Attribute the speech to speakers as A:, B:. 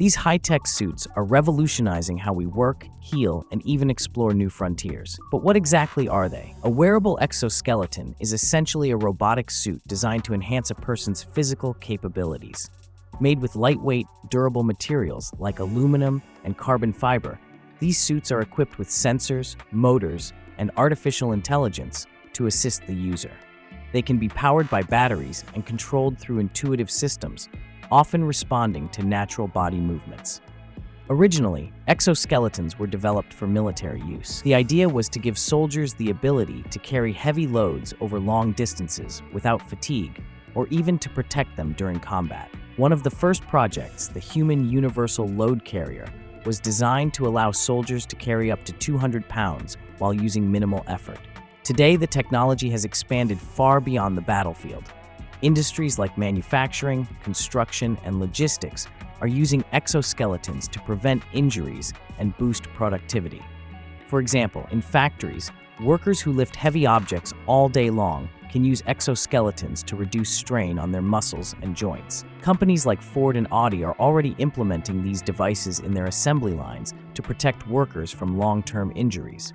A: These high-tech suits are revolutionizing how we work, heal, and even explore new frontiers. But what exactly are they? A wearable exoskeleton is essentially a robotic suit designed to enhance a person's physical capabilities. Made with lightweight, durable materials like aluminum and carbon fiber, these suits are equipped with sensors, motors, and artificial intelligence to assist the user. They can be powered by batteries and controlled through intuitive systems, often responding to natural body movements. Originally, exoskeletons were developed for military use. The idea was to give soldiers the ability to carry heavy loads over long distances without fatigue, or even to protect them during combat. One of the first projects, the Human Universal Load Carrier, was designed to allow soldiers to carry up to 200 pounds while using minimal effort. Today, the technology has expanded far beyond the battlefield. Industries like manufacturing, construction, and logistics are using exoskeletons to prevent injuries and boost productivity. For example, in factories, workers who lift heavy objects all day long can use exoskeletons to reduce strain on their muscles and joints. Companies like Ford and Audi are already implementing these devices in their assembly lines to protect workers from long-term injuries.